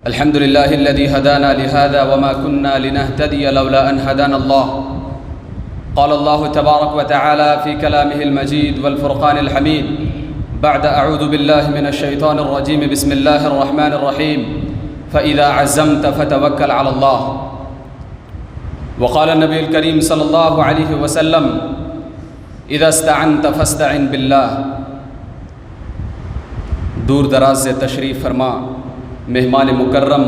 الحمد لله الذي هدانا لهذا وما كنا لنهتدي لولا أن هدانا الله. قال الله تبارك وتعالى في كلامه المجيد والفرقان الحميد بعد أعوذ بالله من الشيطان الرجيم بسم الله الرحمن الرحيم فإذا عزمت فتوكل على الله. وقال النبي الكريم صلى الله عليه وسلم إذا استعنت فاستعن بالله. دور دراز سے تشریف فرما مہمان مکرم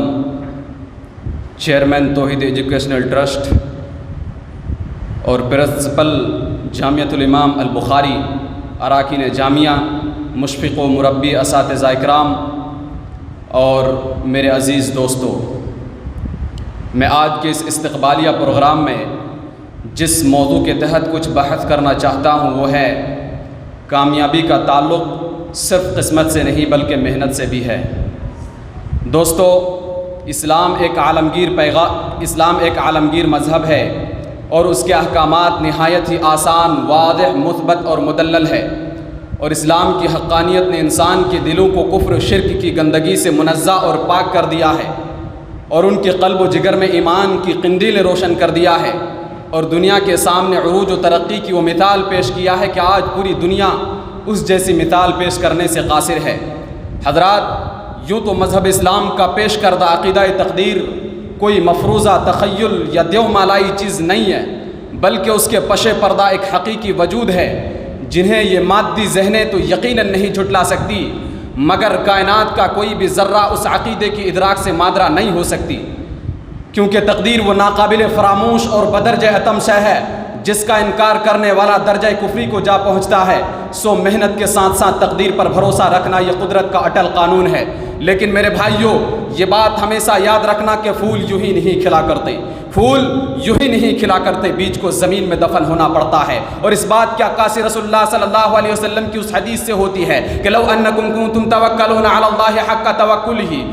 چیئرمین توحید ایجوکیشنل ٹرسٹ اور پرنسپل جامعۃ الامام البخاری اراکین جامعہ، مشفق و مربی اساتذہ اکرام اور میرے عزیز دوستو، میں آج کے اس استقبالیہ پروگرام میں جس موضوع کے تحت کچھ بحث کرنا چاہتا ہوں وہ ہے کامیابی کا تعلق صرف قسمت سے نہیں بلکہ محنت سے بھی ہے. دوستو، اسلام ایک عالمگیر مذہب ہے اور اس کے احکامات نہایت ہی آسان، واضح، مثبت اور مدلل ہے، اور اسلام کی حقانیت نے انسان کے دلوں کو کفر و شرک کی گندگی سے منزہ اور پاک کر دیا ہے اور ان کے قلب و جگر میں ایمان کی قندیل روشن کر دیا ہے اور دنیا کے سامنے عروج و ترقی کی وہ مثال پیش کیا ہے کہ آج پوری دنیا اس جیسی مثال پیش کرنے سے قاصر ہے. حضرات، یوں تو مذہب اسلام کا پیش کردہ عقیدہ تقدیر کوئی مفروضہ تخیل یا دیو مالائی چیز نہیں ہے، بلکہ اس کے پش پردہ ایک حقیقی وجود ہے جنہیں یہ مادی ذہنیں تو یقیناً نہیں جھٹلا سکتی، مگر کائنات کا کوئی بھی ذرہ اس عقیدے کی ادراک سے مادرہ نہیں ہو سکتی، کیونکہ تقدیر وہ ناقابل فراموش اور بدرجہ حتم شے ہے جس کا انکار کرنے والا درجہ کفری کو جا پہنچتا ہے. سو محنت کے ساتھ ساتھ تقدیر پر بھروسہ رکھنا یہ قدرت کا اٹل قانون ہے. لیکن میرے بھائیوں، یہ بات ہمیشہ یاد رکھنا کہ پھول یوں ہی نہیں کھلا کرتے، بیج کو زمین میں دفن ہونا پڑتا ہے. اور اس بات کی عکاسی رسول اللہ صلی اللہ علیہ وسلم کی اس حدیث سے ہوتی ہے کہ لو انکم کنتم توکلون علی اللہ حق توکلہ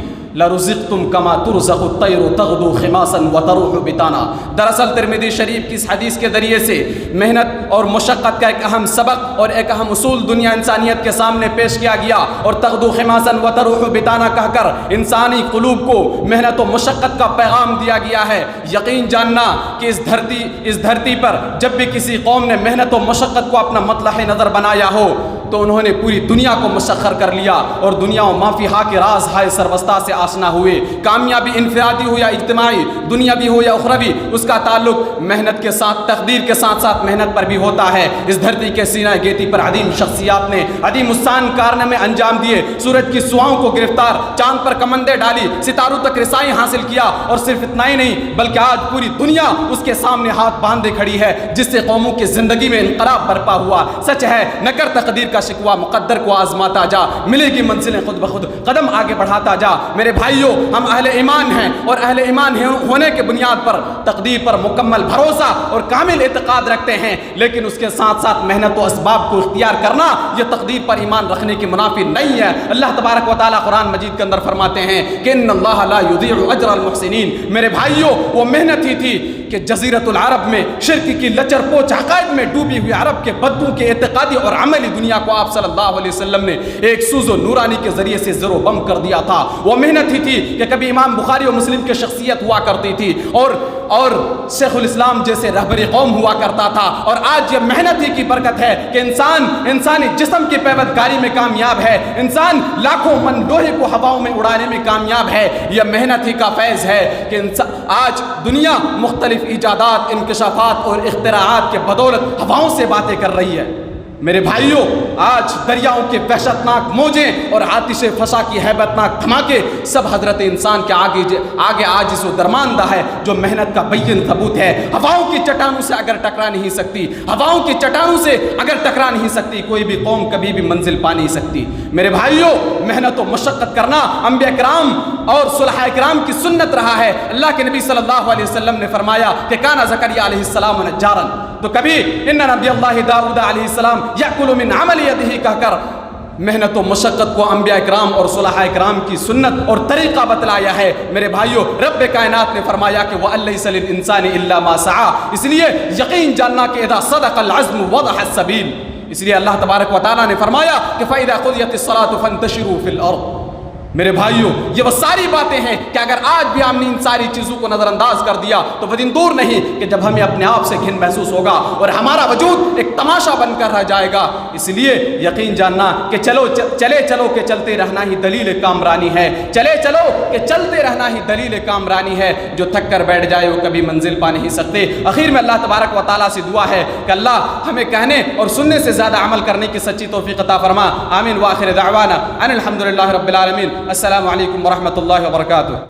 لرزقتم کما ترزق الطیر تغدو خماسا وتروح بطانا. دراصل ترمذی شریف کی اس حدیث کے ذریعے سے محنت اور مشقت کا ایک اہم سبق اور ایک اہم اصول دنیا انسانیت کے سامنے پیش کیا گیا، اور تغدو خماسا وتروح بطانا کہہ کر انسانی قلوب کو محنت و مشقت کا پیغام دیا گیا ہے. یقین جاننا کہ اس دھرتی پر جب بھی کسی قوم نے محنت و مشقت کو اپنا مطلع نظر بنایا ہو تو انہوں نے پوری دنیا کو مسخر کر لیا اور دنیا و مافیہا کے راز ہائے سروستا سے آشنا ہوئے. کامیابی انفرادی ہو یا اجتماعی، دنیاوی ہو یا اخروی، اس کا تعلق محنت کے ساتھ، تقدیر کے ساتھ ساتھ محنت پر بھی ہوتا ہے. اس دھرتی کے سینہ گیتی پر عظیم شخصیات نے عظیم الشان کارنامے انجام دیے، سورج کی سواؤں کو گرفتار، چاند پر کمندیں ڈالی، ستاروں تک رسائی حاصل کیا، اور صرف اتنا ہی نہیں بلکہ آج پوری دنیا اس کے سامنے ہاتھ باندھے کھڑی ہے، جس سے قوموں کی زندگی میں انقلاب برپا ہوا. سچ ہے، نہ کر تقدیر کا شکوہ، مقدر کو آزماتا جا، ملے گی منزلیں خود بخود، قدم آگے بڑھاتا جا. میرے بھائیوں، ہم اہل ایمان ہیں اور اہل ایمان ہونے کے بنیاد پر تقدیر پر مکمل بھروسہ اور کامل اعتقاد رکھتے ہیں، لیکن اس کے ساتھ ساتھ محنت و اسباب کو اختیار کرنا یہ تقدیر پر ایمان رکھنے کی منافی نہیں ہے. اللہ تبارک و تعالیٰ قرآن مجید کے اندر فرماتے ہیں کہ ان اللہ لا یضیع اجر المحسنین. میرے بھائیوں، وہ محنت ہی تھی کہ جزیرۃ العرب میں شرک کی لچر پوچ عقائد میں ڈوبی ہوئی عرب کے بدو کے اعتقادی اور عملی دنیا کو آپ صلی اللہ علیہ وسلم نے ایک سوز و نورانی کے ذریعے سے زر و بم کر دیا تھا. وہ محنت ہی تھی کہ کبھی امام بخاری و مسلم کی شخصیت ہوا کرتی تھی اور شیخ الاسلام جیسے رہبر قوم ہوا کرتا تھا، اور آج یہ محنت ہی کی برکت ہے کہ انسانی جسم کی پیوندگاری میں کامیاب ہے، انسان لاکھوں من لوہے کو ہواؤں میں اڑانے میں کامیاب ہے. یہ محنت ہی کا فیض ہے کہ آج دنیا مختلف ایجادات، انکشافات اور اختراعات کے بدولت ہواؤں سے باتیں کر رہی ہے. میرے بھائیوں، آج دریاؤں کے وحشتناک موجیں اور آتش فشاں کی ہیبتناک دھماکے سب حضرت انسان کے آگے عاجز و درماندہ ہے جو محنت کا بین ثبوت ہے. ہواؤں کی چٹانوں سے اگر ٹکرا نہیں سکتی کوئی بھی قوم کبھی بھی منزل پا نہیں سکتی. میرے بھائیوں، محنت و مشقت کرنا انبیاء کرام اور صلحاء کرام کی سنت رہا ہے. اللہ کے نبی صلی اللہ علیہ وسلم نے فرمایا کہ کانا زکریا علیہ السلام نجارا، تو کبھی ان نبی اللہ داؤد علیہ السلام یأکل من عمل یدہ کہہ کر محنت و مشقت کو انبیاء اکرام اور صلحاء اکرام کی سنت اور طریقہ بتلایا ہے. میرے بھائیوں، رب کائنات نے فرمایا کہ وَأَلَّيْسَ لِلْإِنسَانِ إِلَّا مَا سَعَى. اس لیے یقین جاننا کہ اذا صدق العزم وضح السبیل. اس لیے اللہ تبارک و تعالیٰ نے فرمایا کہ فَإِذَا قُضِيَتِ الصَّلَاةُ فَانْتَشِرُوا فِي الْأَرْضِ. میرے بھائیوں یہ وہ ساری باتیں ہیں کہ اگر آج بھی ہم نے ان ساری چیزوں کو نظر انداز کر دیا تو وہ دن دور نہیں کہ جب ہمیں اپنے آپ سے گھن محسوس ہوگا اور ہمارا وجود ایک تماشا بن کر رہ جائے گا۔ اس لیے یقین جاننا کہ چلو کہ چلتے رہنا ہی دلیل کامرانی ہے، چلے چلو کہ چلتے رہنا ہی دلیل کامرانی ہے، جو تھک کر بیٹھ جائے وہ کبھی منزل پا نہیں سکتے۔ اخیر میں اللہ تبارک و تعالیٰ سے دعا ہے کہ اللہ ہمیں کہنے اور سننے سے زیادہ عمل کرنے کی سچی توفیق عطا فرما۔ آمین وآخر دعوانا ان الحمدللہ رب العالمین۔ السلام علیکم ورحمۃ اللہ وبرکاتہ۔